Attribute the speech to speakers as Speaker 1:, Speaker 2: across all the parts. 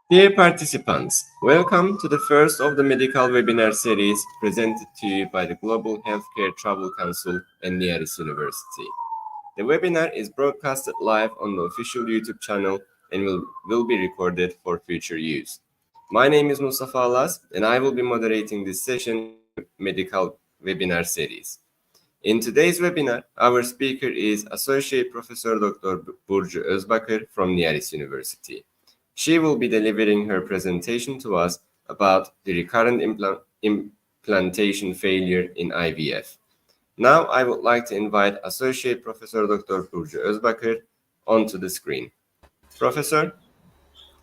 Speaker 1: Dear participants, welcome to the first of the medical webinar series presented to you by the Global Healthcare Travel Council and Nearis University. The webinar is broadcasted live on the official YouTube channel and will be recorded for future use. My name is Mustafa Alas and I will be moderating this session of the medical webinar series. In today's webinar, our speaker is Associate Professor Dr. BURCU ÖZBAKIR from Nearis University. She will be delivering her presentation to us about the recurrent implantation failure in IVF. Now I would like to invite Associate Professor Dr. BURCU ÖZBAKIR onto the screen. Professor,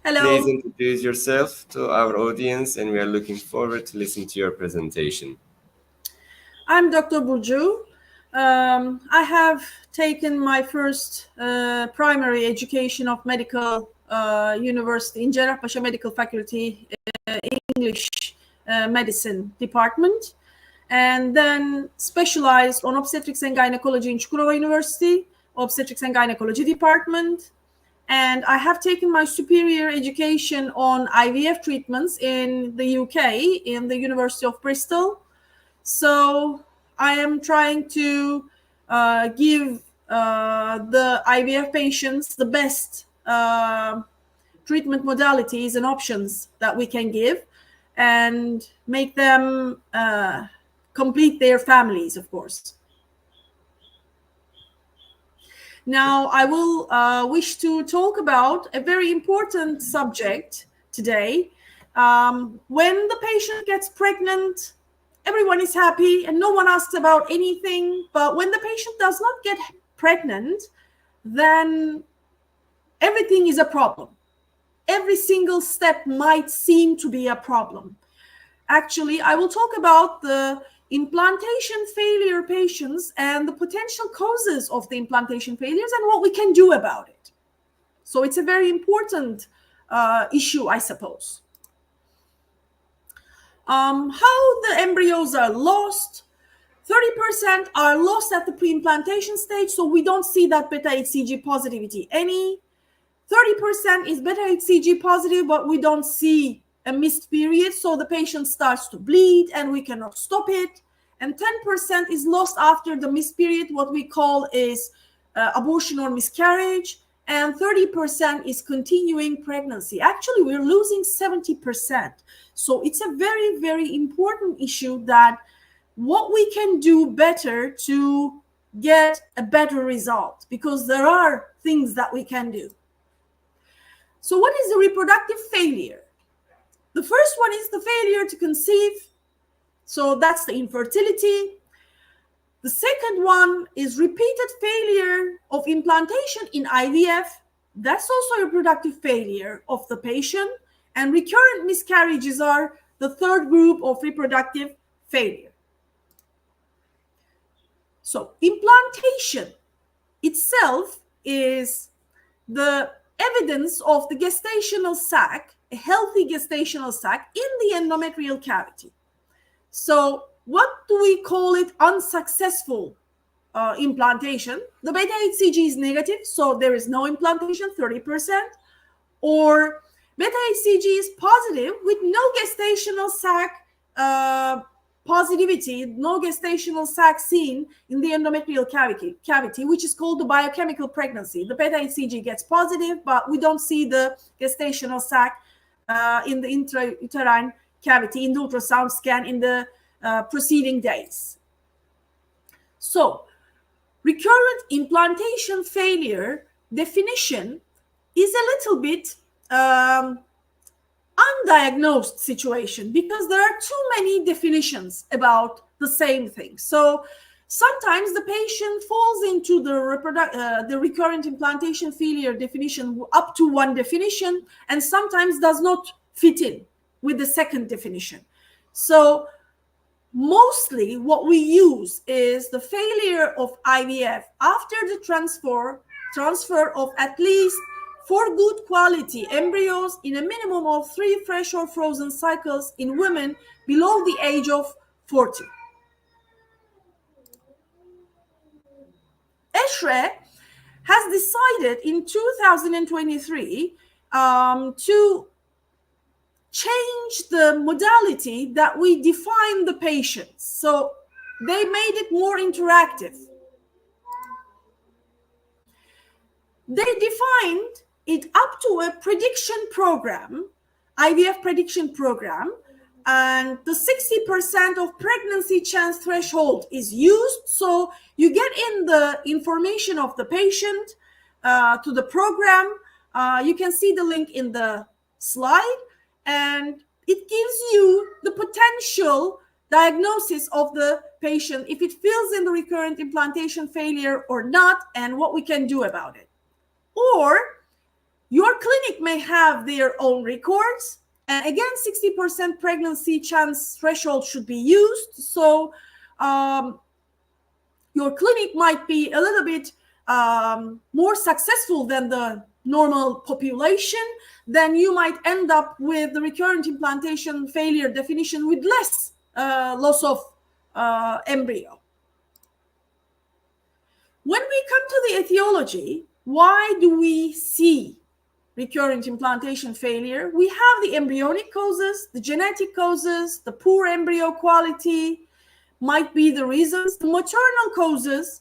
Speaker 2: Hello.
Speaker 1: Please introduce yourself to our audience and we are looking forward to listen to your presentation.
Speaker 2: I'm Dr. BURCU. I have taken my first primary education of medical university in Cerrahpaşa Medical Faculty, English Medicine Department, and then specialized on obstetrics and gynecology in Çukurova University, obstetrics and gynecology department. And I have taken my superior education on IVF treatments in the UK, in the University of Bristol. So I am trying to give the IVF patients the best treatment modalities and options that we can give and make them complete their families, of course. Now, I will wish to talk about a very important subject today. When the patient gets pregnant, everyone is happy and no one asks about anything. But when the patient does not get pregnant, then everything is a problem. Every single step might seem to be a problem. Actually, I will talk about the implantation failure patients and the potential causes of the implantation failures and what we can do about it. So it's a very important issue, I suppose. How the embryos are lost. 30% are lost at the pre-implantation stage, so we don't see that beta-HCG positivity any. 30% is beta-HCG positive, but we don't see a missed period, so the patient starts to bleed and we cannot stop it. And 10% is lost after the missed period, what we call is abortion or miscarriage. And 30% is continuing pregnancy. Actually, we're losing 70%. So it's a very, very important issue that what we can do better to get a better result, because there are things that we can do. So what is the reproductive failure? The first one is the failure to conceive. So that's the infertility. The second one is repeated failure of implantation in IVF. That's also a reproductive failure of the patient. And recurrent miscarriages are the third group of reproductive failure. So implantation itself is the evidence of the gestational sac, a healthy gestational sac in the endometrial cavity. So what do we call it? Unsuccessful implantation. The beta-HCG is negative, so there is no implantation, 30%. Or beta-HCG is positive with no gestational sac positivity, no gestational sac seen in the endometrial cavity, which is called the biochemical pregnancy. The beta-HCG gets positive, but we don't see the gestational sac in the intrauterine cavity, in the ultrasound scan in the preceding days. So, recurrent implantation failure definition is a little bit undiagnosed situation because there are too many definitions about the same thing. So sometimes the patient falls into the recurrent implantation failure definition up to one definition and sometimes does not fit in with the second definition. So mostly what we use is the failure of IVF after the transfer of at least 4 good quality embryos in a minimum of 3 fresh or frozen cycles in women below the age of 40. ESHRE has decided in 2023 to changed the modality that we define the patients. So they made it more interactive. They defined it up to a prediction program, IVF prediction program, and the 60% of pregnancy chance threshold is used. So you get in the information of the patient to the program. You can see the link in the slide, and it gives you the potential diagnosis of the patient, if it fills in the recurrent implantation failure or not, and what we can do about it. Or your clinic may have their own records. And again, 60% pregnancy chance threshold should be used. So your clinic might be a little bit more successful than the normal population. Then you might end up with the recurrent implantation failure definition with less loss of embryo. When we come to the etiology, why do we see recurrent implantation failure? We have the embryonic causes, the genetic causes, the poor embryo quality might be the reasons, the maternal causes,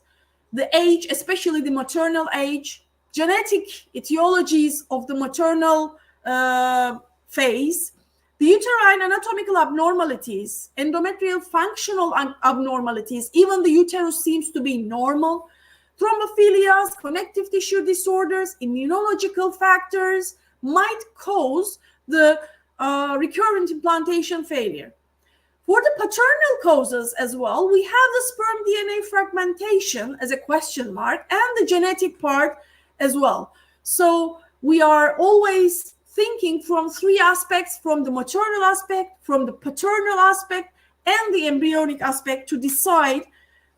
Speaker 2: the age, especially the maternal age, genetic etiologies of the maternal phase, the uterine anatomical abnormalities, endometrial functional abnormalities, even the uterus seems to be normal, thrombophilias, connective tissue disorders, immunological factors might cause the recurrent implantation failure. For the paternal causes as well, we have the sperm DNA fragmentation as a question mark and the genetic part as well. So we are always thinking from three aspects, from the maternal aspect, from the paternal aspect, and the embryonic aspect to decide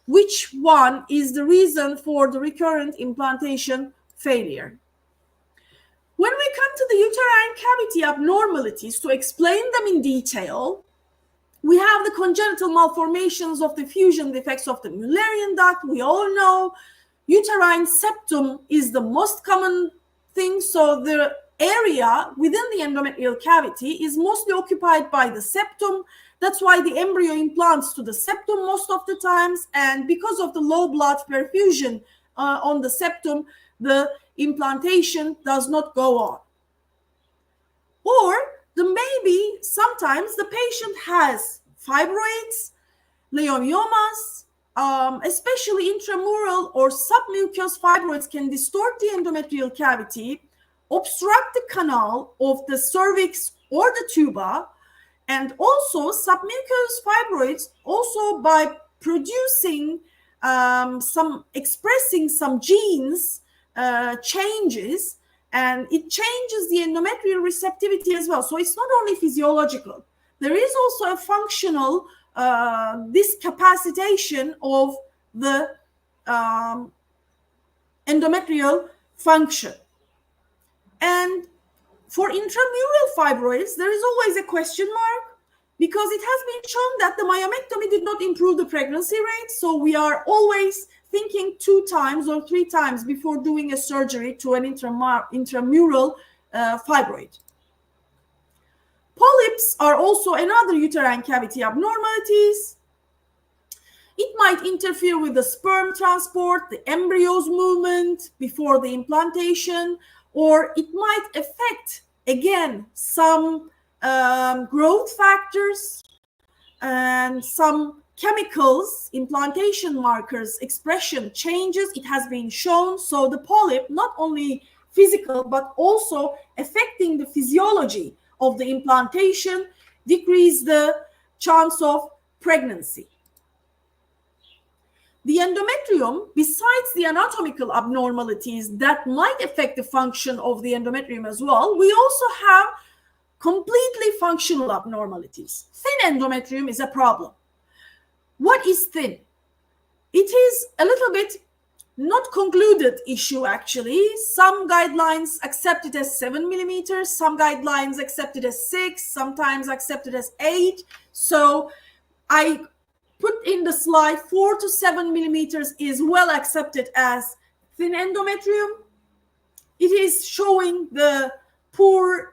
Speaker 2: which one is the reason for the recurrent implantation failure. When we come to the uterine cavity abnormalities, to explain them in detail, we have the congenital malformations of the fusion defects of the Mullerian duct. We all know uterine septum is the most common thing. So the area within the endometrial cavity is mostly occupied by the septum. That's why the embryo implants to the septum most of the times. And because of the low blood perfusion on the septum, the implantation does not go on. Or maybe sometimes the patient has fibroids, leiomyomas, especially intramural or submucous fibroids can distort the endometrial cavity, obstruct the canal of the cervix or the tuba, and also submucous fibroids also by producing expressing some genes changes, and it changes the endometrial receptivity as well. So it's not only physiological. There is also a functional discapacitation of the endometrial function. And for intramural fibroids, there is always a question mark because it has been shown that the myomectomy did not improve the pregnancy rate. So we are always thinking 2 times or 3 times before doing a surgery to an intramural fibroid. Polyps are also another uterine cavity abnormalities. It might interfere with the sperm transport, the embryo's movement before the implantation, or it might affect, again, some growth factors and some chemicals, implantation markers, expression changes. It has been shown. So the polyp, not only physical, but also affecting the physiology of the implantation, decrease the chance of pregnancy. The endometrium, besides the anatomical abnormalities that might affect the function of the endometrium as well, we also have completely functional abnormalities. Thin endometrium is a problem. What is thin? It is a little bit not concluded issue, actually. Some guidelines accept it as 7 millimeters, some guidelines accept it as 6, sometimes accept it as 8. So I put in the slide 4 to 7 millimeters is well accepted as thin endometrium. It is showing the poor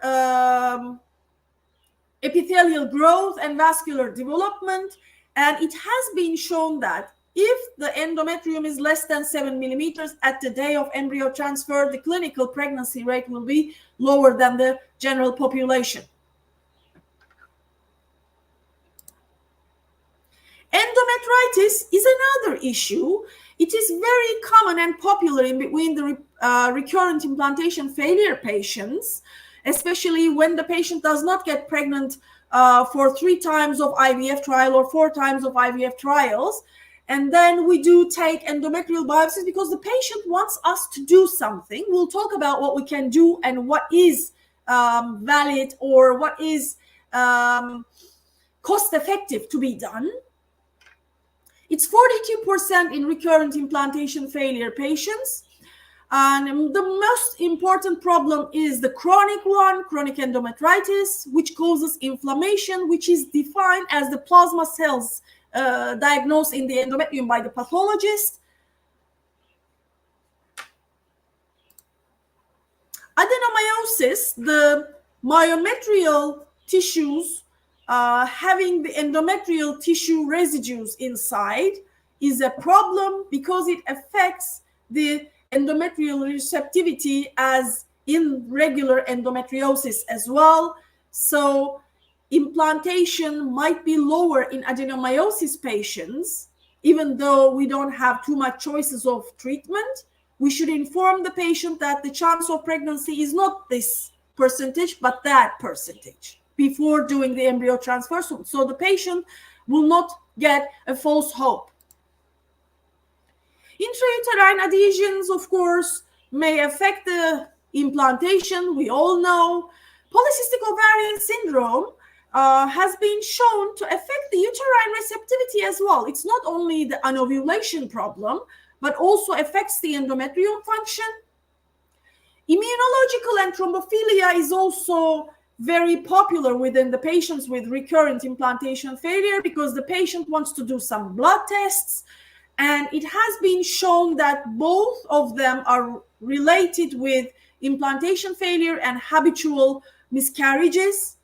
Speaker 2: epithelial growth and vascular development. And it has been shown that if the endometrium is less than 7 millimeters at the day of embryo transfer, the clinical pregnancy rate will be lower than the general population. Endometritis is another issue. It is very common and popular in between the recurrent implantation failure patients, especially when the patient does not get pregnant for 3 times of IVF trial or 4 times of IVF trials. And then we do take endometrial biopsies because the patient wants us to do something. We'll talk about what we can do and what is valid or what is cost effective to be done. It's 42% in recurrent implantation failure patients. And the most important problem is the chronic one, chronic endometritis, which causes inflammation, which is defined as the plasma cells diagnosed in the endometrium by the pathologist. Adenomyosis, the myometrial tissues having the endometrial tissue residues inside, is a problem because it affects the endometrial receptivity as in regular endometriosis as well. So implantation might be lower in adenomyosis patients, even though we don't have too much choices of treatment. We should inform the patient that the chance of pregnancy is not this percentage, but that percentage before doing the embryo transfer, so the patient will not get a false hope. Intrauterine adhesions, of course, may affect the implantation. We all know polycystic ovarian syndrome has been shown to affect the uterine receptivity as well. It's not only the anovulation problem, but also affects the endometrium function. Immunological and thrombophilia is also very popular within the patients with recurrent implantation failure because the patient wants to do some blood tests, and it has been shown that both of them are related with implantation failure and habitual miscarriages.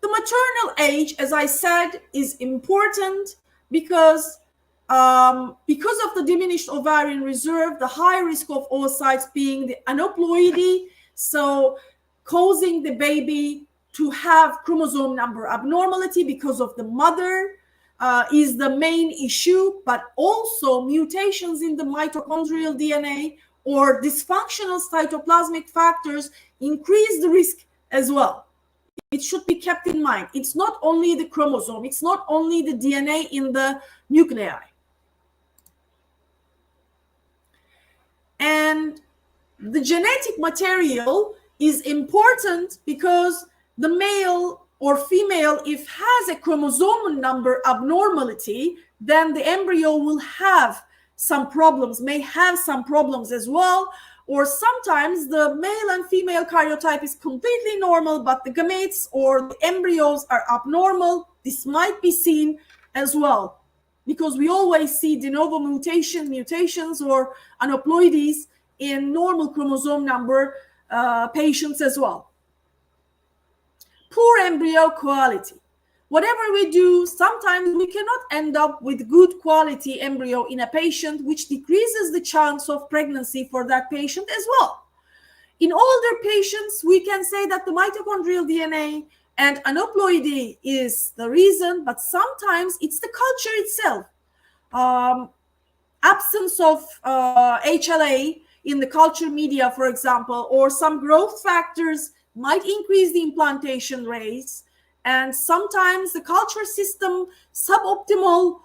Speaker 2: The maternal age, as I said, is important because of the diminished ovarian reserve, the high risk of oocytes being the aneuploidy, so causing the baby to have chromosome number abnormality because of the mother is the main issue, but also mutations in the mitochondrial DNA or dysfunctional cytoplasmic factors increase the risk as well. It should be kept in mind. It's not only the chromosome, it's not only the DNA in the nuclei. And the genetic material is important because the male or female, if has a chromosome number abnormality, then the embryo will have some problems, may have some problems as well. Or sometimes the male and female karyotype is completely normal, but the gametes or the embryos are abnormal. This might be seen as well, because we always see de novo mutations or aneuploidies in normal chromosome number patients as well. Poor embryo quality. Whatever we do, sometimes we cannot end up with good quality embryo in a patient, which decreases the chance of pregnancy for that patient as well. In older patients, we can say that the mitochondrial DNA and aneuploidy is the reason, but sometimes it's the culture itself. Absence of HLA in the culture media, for example, or some growth factors might increase the implantation rates. And sometimes the culture system suboptimal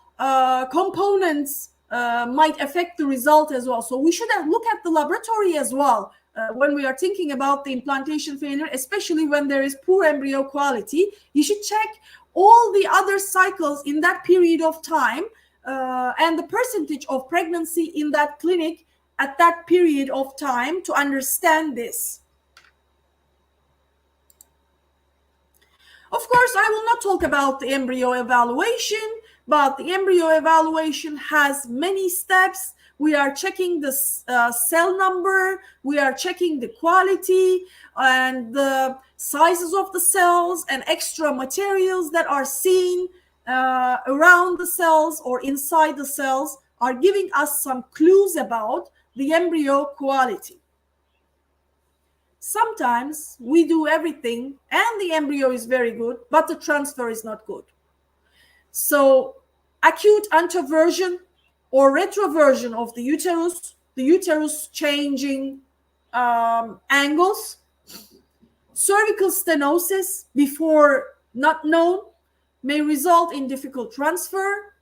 Speaker 2: components might affect the result as well. So we should look at the laboratory as well when we are thinking about the implantation failure, especially when there is poor embryo quality. You should check all the other cycles in that period of time and the percentage of pregnancy in that clinic at that period of time to understand this. Of course, I will not talk about the embryo evaluation, but the embryo evaluation has many steps. we are checking the cell number, we are checking the quality and the sizes of the cells and extra materials that are seen around the cells or inside the cells are giving us some clues about the embryo quality. Sometimes we do everything and the embryo is very good, but the transfer is not good. So acute anteversion or retroversion of the uterus changing angles, cervical stenosis before not known may result in difficult transfer.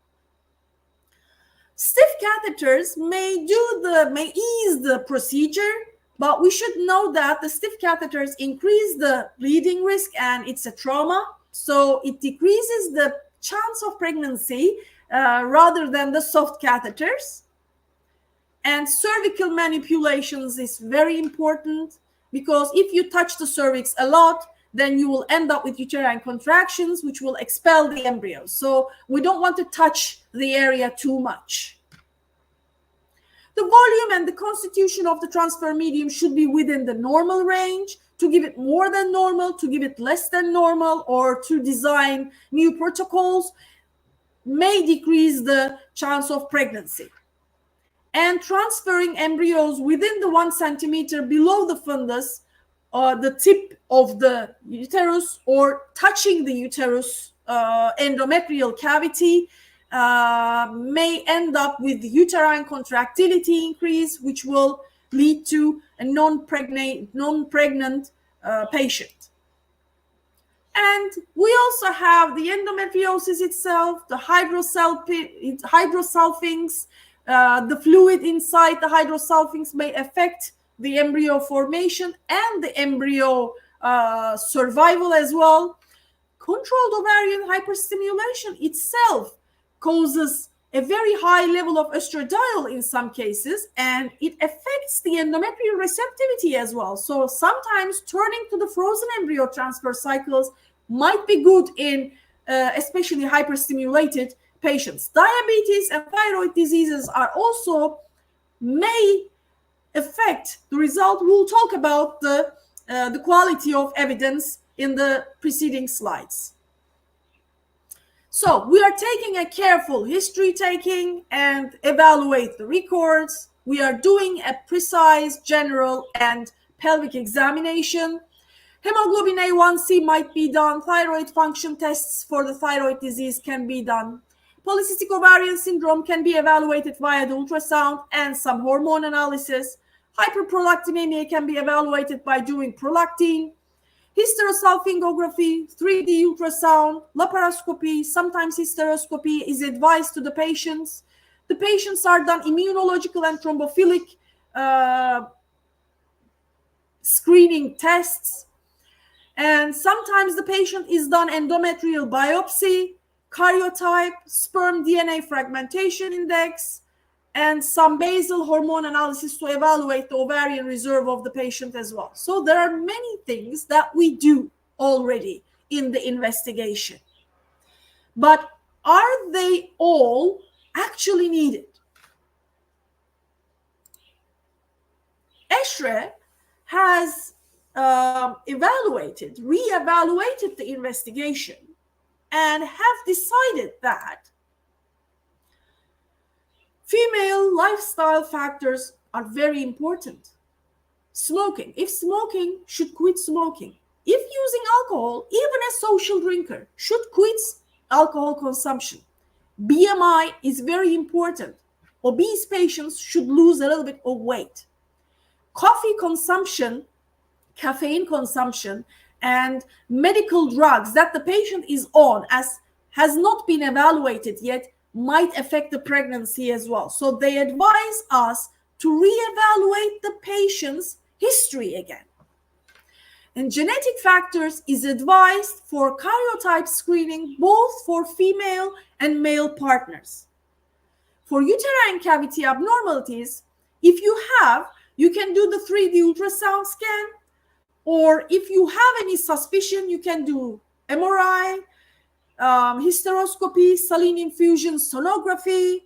Speaker 2: Stiff catheters may ease the procedure, but we should know that the stiff catheters increase the bleeding risk and it's a trauma. So it decreases the chance of pregnancy rather than the soft catheters. And cervical manipulations is very important because if you touch the cervix a lot, then you will end up with uterine contractions, which will expel the embryo. So we don't want to touch the area too much. The volume and the constitution of the transfer medium should be within the normal range. To give it more than normal, to give it less than normal, or to design new protocols may decrease the chance of pregnancy. And transferring embryos within the 1 centimeter below the fundus, the tip of the uterus, or touching the uterus endometrial cavity may end up with uterine contractility increase, which will lead to a non-pregnant patient. And we also have the endometriosis itself, the hydrosulfings, the fluid inside the hydrosulfings may affect the embryo formation and the embryo survival as well. Controlled ovarian hyperstimulation itself causes a very high level of estradiol in some cases, and it affects the endometrial receptivity as well. So sometimes turning to the frozen embryo transfer cycles might be good in especially hyperstimulated patients. Diabetes and thyroid diseases are also may affect the result. We'll talk about the quality of evidence in the preceding slides. So we are taking a careful history taking and evaluate the records. We are doing a precise general and pelvic examination. Hemoglobin A1C might be done. Thyroid function tests for the thyroid disease can be done. Polycystic ovarian syndrome can be evaluated via the ultrasound and some hormone analysis. Hyperprolactinemia can be evaluated by doing prolactin. Hysterosalpingography, 3D ultrasound, laparoscopy, sometimes hysteroscopy is advised to the patients. The patients are done immunological and thrombophilic screening tests. And sometimes the patient is done endometrial biopsy, karyotype, sperm DNA fragmentation index, and some basal hormone analysis to evaluate the ovarian reserve of the patient as well. So there are many things that we do already in the investigation. But are they all actually needed? ESHRE has reevaluated the investigation and have decided that female lifestyle factors are very important. Smoking. If smoking, should quit smoking. If using alcohol, even a social drinker should quit alcohol consumption. BMI is very important. Obese patients should lose a little bit of weight. Coffee consumption, caffeine consumption, and medical drugs that the patient is on as has not been evaluated yet might affect the pregnancy as well. So they advise us to reevaluate the patient's history again. And genetic factors is advised for karyotype screening both for female and male partners. For uterine cavity abnormalities, if you have, you can do the 3D ultrasound scan, or if you have any suspicion, you can do MRI, hysteroscopy, saline infusion sonography,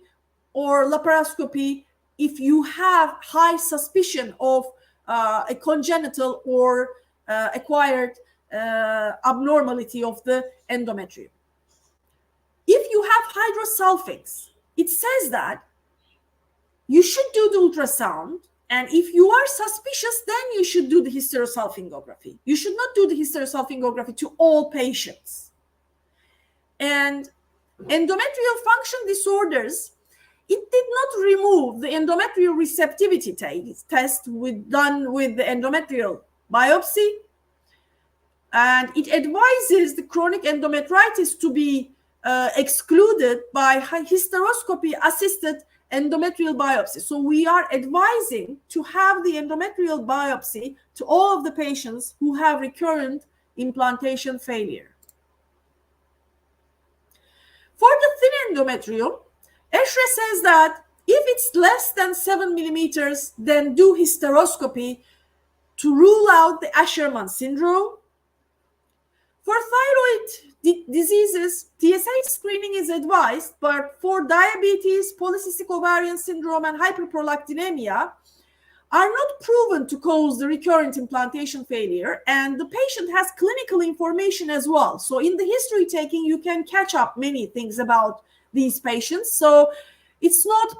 Speaker 2: or laparoscopy if you have high suspicion of a congenital or acquired abnormality of the endometrium. If you have hydrosulfics, it says that you should do the ultrasound, and if you are suspicious, then you should do the hysterosalpingography. You should not do the hysterosalpingography to all patients. And endometrial function disorders, it did not remove the endometrial receptivity test done with the endometrial biopsy, and it advises the chronic endometritis to be excluded by hysteroscopy-assisted endometrial biopsy. So we are advising to have the endometrial biopsy to all of the patients who have recurrent implantation failure. For the thin endometrium, ESHRE says that if it's less than 7 millimeters, then do hysteroscopy to rule out the Asherman syndrome. For thyroid diseases, TSH screening is advised, but for diabetes, polycystic ovarian syndrome, and hyperprolactinemia are not proven to cause the recurrent implantation failure, and the patient has clinical information as well. So in the history taking, you can catch up many things about these patients. So it's not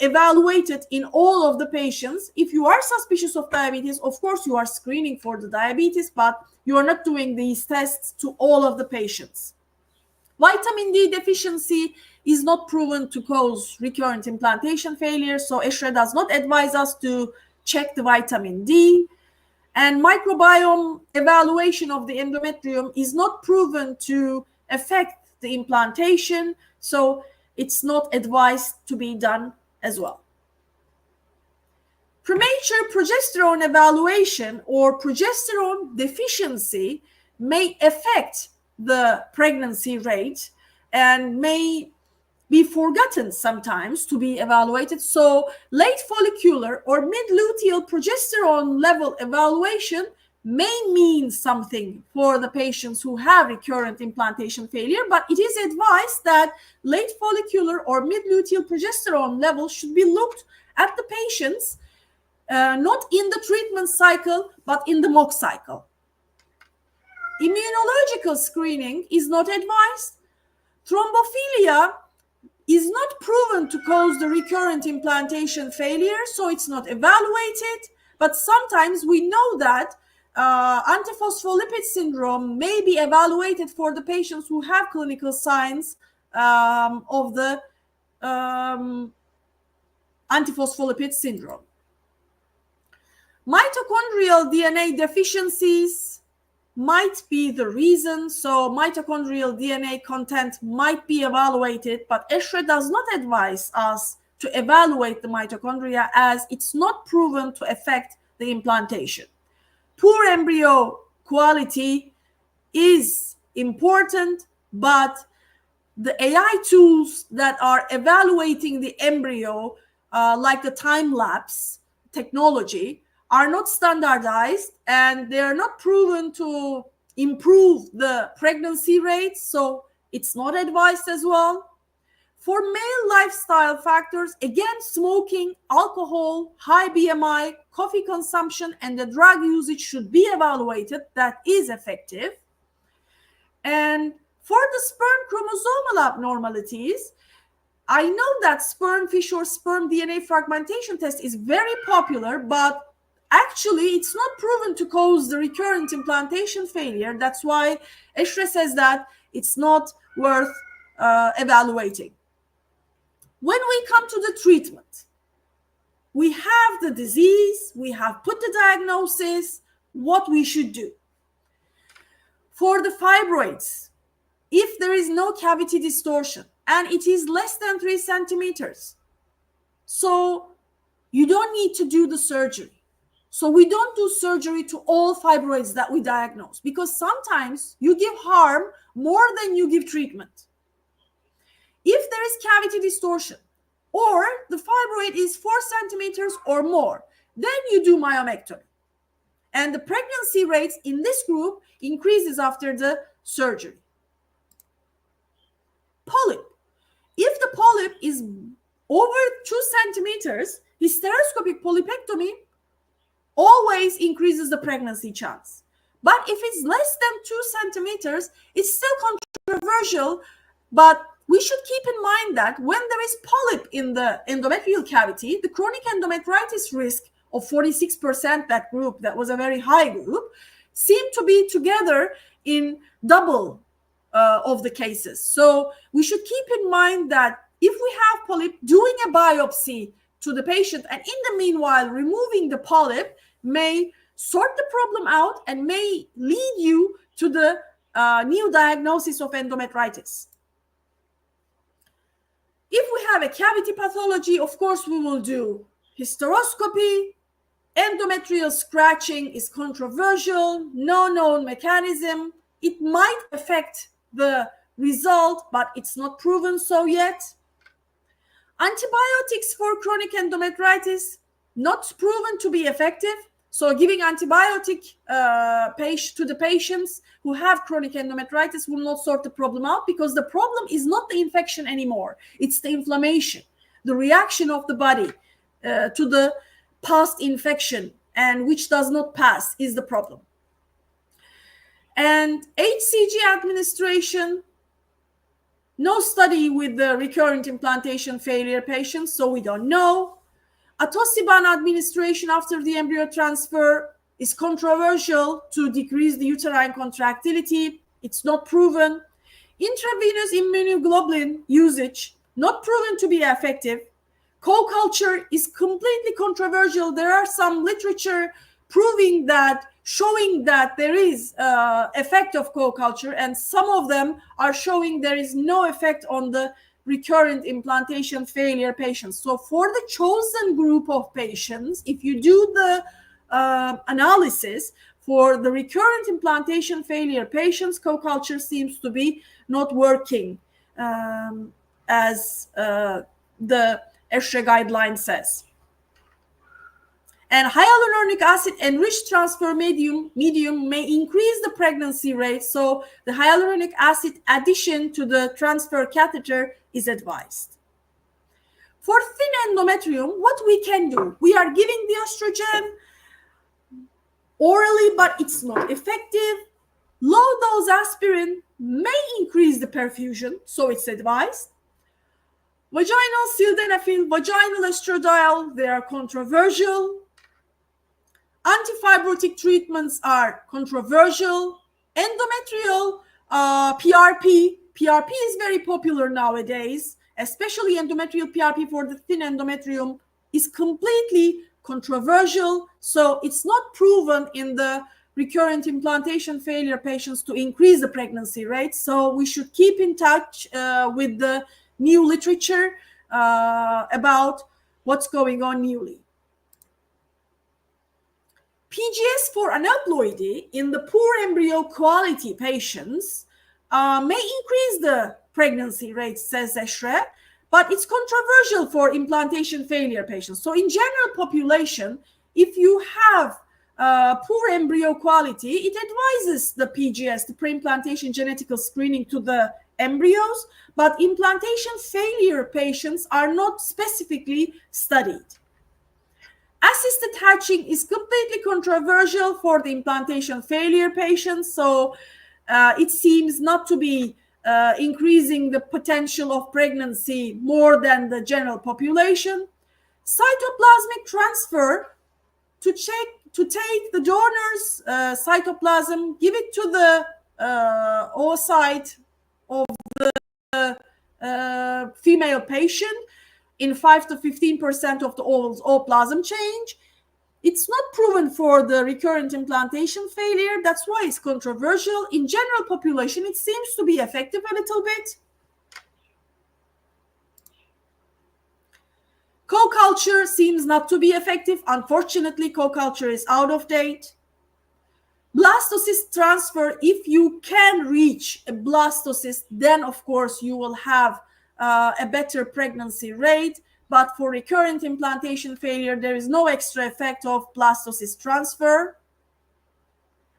Speaker 2: evaluated in all of the patients. If you are suspicious of diabetes, of course you are screening for the diabetes, but you are not doing these tests to all of the patients. Vitamin D deficiency is not proven to cause recurrent implantation failure, so ESHRE does not advise us to check the vitamin D. And microbiome evaluation of the endometrium is not proven to affect the implantation, so it's not advised to be done as well. Premature progesterone evaluation or progesterone deficiency may affect the pregnancy rate and may be forgotten sometimes to be evaluated. So late follicular or mid-luteal progesterone level evaluation may mean something for the patients who have recurrent implantation failure, but it is advised that late follicular or mid-luteal progesterone level should be looked at the patients not in the treatment cycle, but in the mock cycle. Immunological screening is not advised. Thrombophilia is not proven to cause the recurrent implantation failure, so it's not evaluated. But sometimes we know that antiphospholipid syndrome may be evaluated for the patients who have clinical signs of the antiphospholipid syndrome. Mitochondrial DNA deficiencies might be the reason, so mitochondrial DNA content might be evaluated, but ESHRE does not advise us to evaluate the mitochondria as it's not proven to affect the implantation. Poor embryo quality is important, but the AI tools that are evaluating the embryo, like the time-lapse technology, are not standardized and they are not proven to improve the pregnancy rates, so it's not advised as well. For male lifestyle factors, again, smoking, alcohol, high BMI, coffee consumption, and the drug usage should be evaluated. That is effective. And for the sperm chromosomal abnormalities, I know that sperm fish or sperm DNA fragmentation test is very popular, but actually it's not proven to cause the recurrent implantation failure. That's why ESHRE says that it's not worth evaluating. When we come to the treatment, we have the disease, we have put the diagnosis, what we should do. For the fibroids, if there is no cavity distortion and it is less than 3 centimeters, so you don't need to do the surgery. So we don't do surgery to all fibroids that we diagnose, because sometimes you give harm more than you give treatment. If there is cavity distortion or the fibroid is 4 centimeters or more, then you do myomectomy. And the pregnancy rates in this group increases after the surgery. Polyp. If the polyp is over 2 centimeters, hysteroscopic polypectomy always increases the pregnancy chance. But if it's less than 2 centimeters, it's still controversial. But we should keep in mind that when there is polyp in the endometrial cavity, the chronic endometritis risk of 46%, that group, that was a very high group, seem to be together in double of the cases. So we should keep in mind that if we have polyp, doing a biopsy to the patient and in the meanwhile removing the polyp may sort the problem out and may lead you to the new diagnosis of endometritis. If we have a cavity pathology, of course we will do hysteroscopy. Endometrial scratching is controversial, no known mechanism. It might affect the result, but it's not proven so yet. Antibiotics for chronic endometritis, not proven to be effective. So giving antibiotic to the patients who have chronic endometritis will not sort the problem out, because the problem is not the infection anymore. It's the inflammation, the reaction of the body to the past infection, and which does not pass is the problem. And HCG administration, no study with the recurrent implantation failure patients, so we don't know. Atosiban administration after the embryo transfer is controversial to decrease the uterine contractility. It's not proven. Intravenous immunoglobulin usage, not proven to be effective. Co-culture is completely controversial. There are some literature proving that, showing that there is effect of co-culture, and some of them are showing there is no effect on the recurrent implantation failure patients. So for the chosen group of patients, if you do the analysis for the recurrent implantation failure patients, co-culture seems to be not working as the ESHRE guideline says. And hyaluronic acid enriched transfer medium may increase the pregnancy rate. So the hyaluronic acid addition to the transfer catheter is advised. For thin endometrium, what we can do, we are giving the estrogen orally, but it's not effective. Low dose aspirin may increase the perfusion, so it's advised. Vaginal sildenafil, vaginal estradiol, they are controversial. Antifibrotic treatments are controversial. Endometrial PRP is very popular nowadays, especially endometrial PRP for the thin endometrium is completely controversial. So it's not proven in the recurrent implantation failure patients to increase the pregnancy rate. So we should keep in touch with the new literature about what's going on newly. PGS for aneuploidy in the poor embryo quality patients may increase the pregnancy rate, says ESHRE, but it's controversial for implantation failure patients. So in general population, if you have poor embryo quality, it advises the PGS, the pre-implantation genetical screening, to the embryos, but implantation failure patients are not specifically studied. Assisted hatching is completely controversial for the implantation failure patients, so it seems not to be increasing the potential of pregnancy more than the general population. Cytoplasmic transfer, to take the donor's cytoplasm, give it to the oocyte of the female patient in 5 to 15% of the ooplasm change. It's not proven for the recurrent implantation failure. That's why it's controversial. In general population, it seems to be effective a little bit. Co-culture seems not to be effective. Unfortunately, co-culture is out of date. Blastocyst transfer, if you can reach a blastocyst, then of course you will have a better pregnancy rate. But for recurrent implantation failure, there is no extra effect of blastocyst transfer.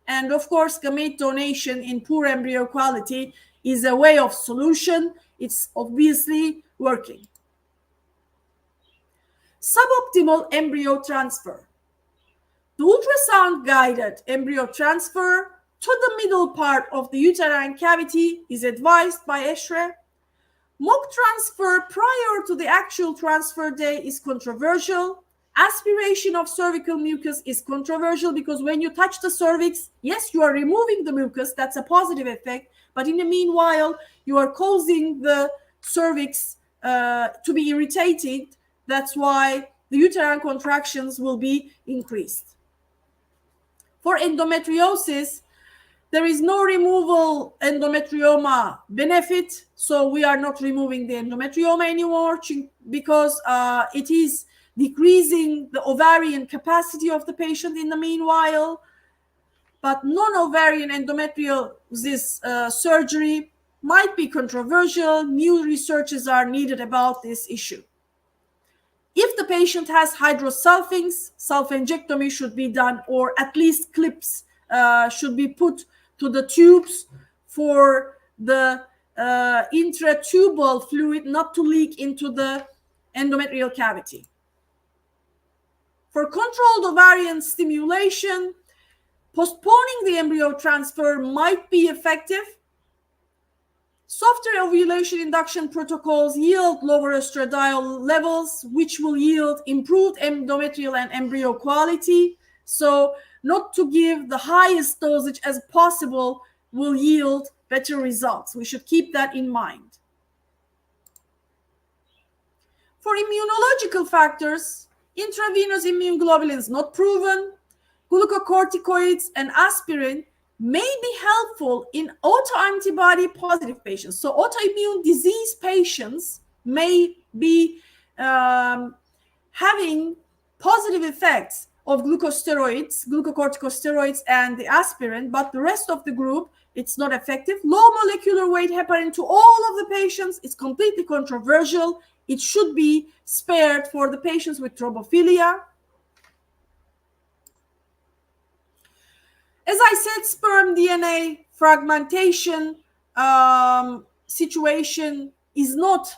Speaker 2: And of course, gamete donation in poor embryo quality is a way of solution. It's obviously working. suboptimal embryo transfer. The ultrasound-guided embryo transfer to the middle part of the uterine cavity is advised by ESHRE. Mock transfer prior to the actual transfer day is controversial. Aspiration of cervical mucus is controversial because when you touch the cervix, yes, you are removing the mucus. That's a positive effect. But in the meanwhile, you are causing the cervix to be irritated. That's why the uterine contractions will be increased. For endometriosis, there is no removal endometrioma benefit, so we are not removing the endometrioma anymore because it is decreasing the ovarian capacity of the patient in the meanwhile. But non-ovarian endometriosis surgery might be controversial. New researches are needed about this issue. If the patient has hydrosulfings, sulfangectomy should be done, or at least clips should be put to the tubes for the intratubal fluid not to leak into the endometrial cavity. For controlled ovarian stimulation, postponing the embryo transfer might be effective. Softer ovulation induction protocols yield lower estradiol levels, which will yield improved endometrial and embryo quality. So not to give the highest dosage as possible will yield better results. We should keep that in mind. For immunological factors, intravenous immunoglobulins not proven, glucocorticoids and aspirin may be helpful in autoantibody positive patients. So autoimmune disease patients may be having positive effects of glucosteroids, glucocorticosteroids and the aspirin, but the rest of the group, it's not effective. Low molecular weight heparin to all of the patients is completely controversial. It should be spared for the patients with thrombophilia. As I said, sperm DNA fragmentation situation is not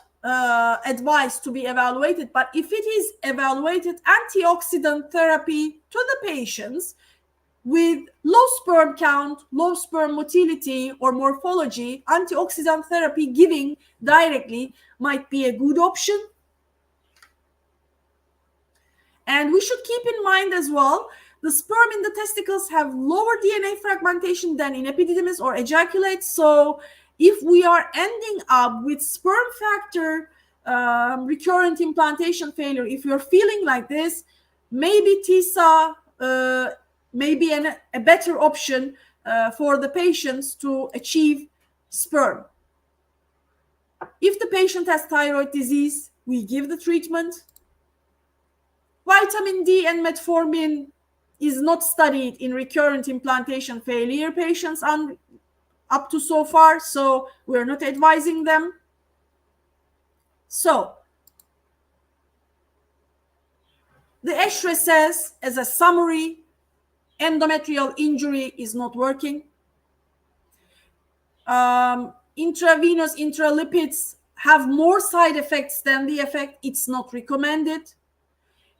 Speaker 2: advised to be evaluated, but if it is evaluated, antioxidant therapy to the patients with low sperm count, low sperm motility or morphology, antioxidant therapy giving directly might be a good option. And we should keep in mind as well, the sperm in the testicles have lower DNA fragmentation than in epididymis or ejaculate. So if we are ending up with sperm factor recurrent implantation failure, if you're feeling like this, maybe TISA may be a better option for the patients to achieve sperm. If the patient has thyroid disease, we give the treatment. Vitamin D and metformin is not studied in recurrent implantation failure patients up to so far, so we're not advising them. So the ESHRE says, as a summary, endometrial injury is not working. Intravenous intralipids have more side effects than the effect. It's not recommended.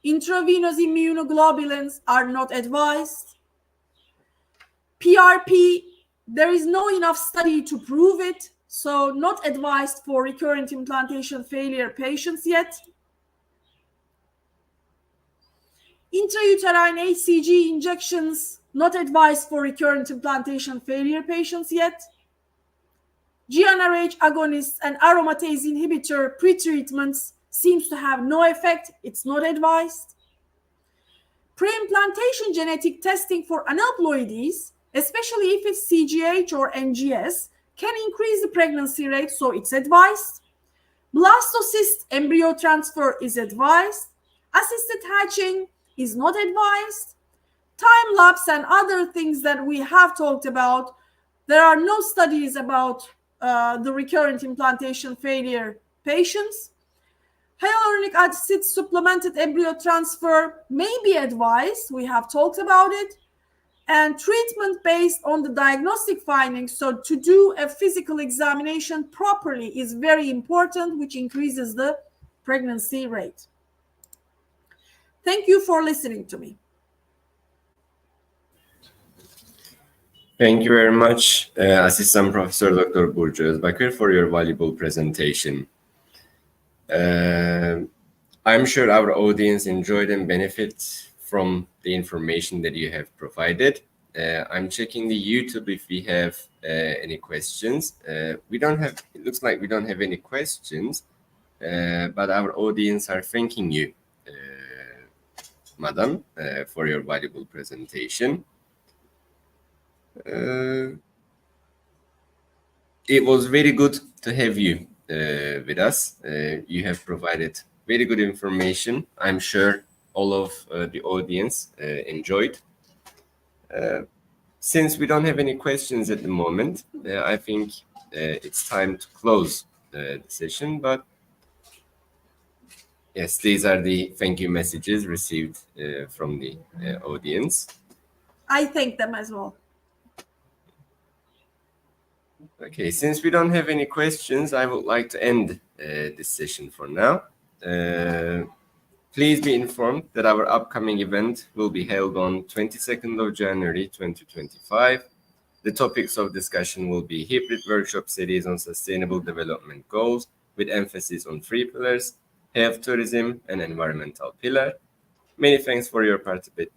Speaker 2: Intravenous immunoglobulins are not advised. PRP, there is no enough study to prove it, so not advised for recurrent implantation failure patients yet. Intrauterine HCG injections, not advised for recurrent implantation failure patients yet. GnRH agonists and aromatase inhibitor pretreatments seems to have no effect. It's not advised. Pre-implantation genetic testing for aneuploidies, especially if it's CGH or NGS, can increase the pregnancy rate, so it's advised. Blastocyst embryo transfer is advised. Assisted hatching is not advised. Time lapse and other things that we have talked about, there are no studies about the recurrent implantation failure patients. Hyaluronic acid supplemented embryo transfer may be advised. We have talked about it. And treatment based on the diagnostic findings. So to do a physical examination properly is very important, which increases the pregnancy rate. Thank you for listening to me.
Speaker 1: Thank you very much, Assistant Professor Dr. BURCU ÖZBAKIR, for your valuable presentation. I'm sure our audience enjoyed and benefit from the information that you have provided. I'm checking the YouTube if we have any questions. We don't have, it looks like we don't have any questions, but our audience are thanking you, Madam, for your valuable presentation. It was very good to have you with us. You have provided very good information. I'm sure all of the audience enjoyed. Since we don't have any questions at the moment, I think it's time to close the session. But yes, these are the thank you messages received from the audience.
Speaker 2: I thank them as well.
Speaker 1: Okay, since we don't have any questions, I would like to end this session for now. Please be informed that our upcoming event will be held on 22nd of January 2025. The topics of discussion will be hybrid workshop series on sustainable development goals with emphasis on 3 pillars, health, tourism, and environmental pillar. Many thanks for your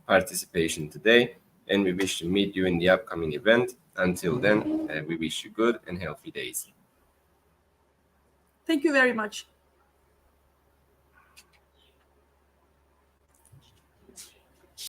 Speaker 1: participation today, and we wish to meet you in the upcoming event. Until then, we wish you good and healthy days.
Speaker 2: Thank you very much.